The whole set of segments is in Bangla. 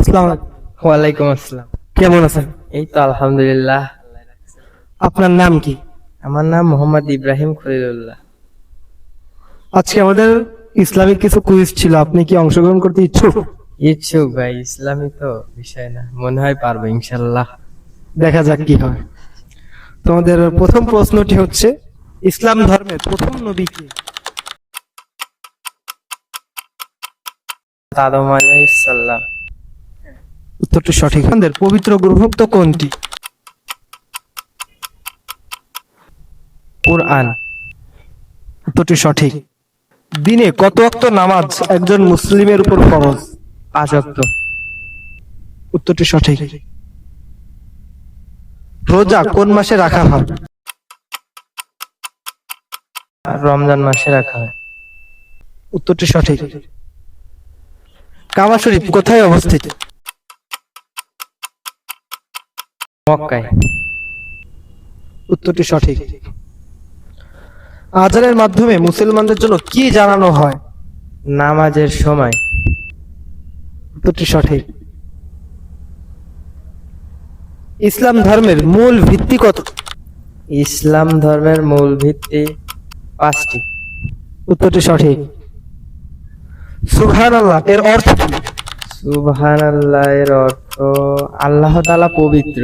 আসসালামু আলাইকুম। ওয়ালাইকুম আসসালাম। কেমন আছেন? এই তো আলহামদুলিল্লাহ। আপনার নাম কি? আমার নাম মোহাম্মদ ইব্রাহিম খলিলুল্লাহ। আজকে আমাদের ইসলামিক কিছু কুইজ ছিল, আপনি কি অংশগ্রহণ করতে ইচ্ছুক? ইচ্ছুক ভাই, ইসলামী তো বিষয় না, মনে হয় পারবো ইনশাল্লাহ। দেখা যাক কি হয়। তোমাদের প্রথম প্রশ্নটি হচ্ছে, ইসলাম ধর্মের প্রথম নবী কে? আদম আলাইহিস সালাম। উত্তরটি সঠিক। আমাদের পবিত্র গ্রন্থ কোনটি? কুরআন। উত্তরটি সঠিক। দিনে কত ওয়াক্ত নামাজ একজন মুসলিমের উপর ফরজ? 5 ওয়াক্ত। উত্তরটি সঠিক। রোজা কোন মাসে রাখা হয়? আর রমজান মাসে রাখা হয়। উত্তরটি সঠিক। কাবা শরীফ কোথায় অবস্থিত? মক্কায়। উত্তরটি সঠিক। আজানের মাধ্যমে মুসলমানদের জন্য কি জানানো হয়? নামাজের সময়। উত্তরটি সঠিক। ইসলাম ধর্মের মূল ভিত্তি কত? ইসলাম ধর্মের মূল ভিত্তি 5টি। উত্তরটি সঠিক। সুবহানাল্লাহ এর অর্থ কি? সুবহানাল্লাহ এর অর্থ আল্লাহ তাআলা পবিত্র।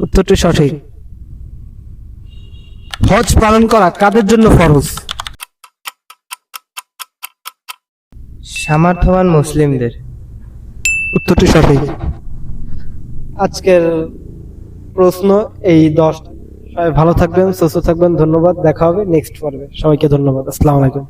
উত্তরটি সঠিক। হজ পালন করা কাদের জন্য ফরজ? সামর্থ্যবান মুসলিমদের। উত্তরটি সঠিক। আজকের প্রশ্ন এই 10। সবাই ভালো থাকবেন, সুস্থ থাকবেন। ধন্যবাদ। দেখা হবে নেক্সট পর্বে। সবাইকে ধন্যবাদ। আসসালামু আলাইকুম।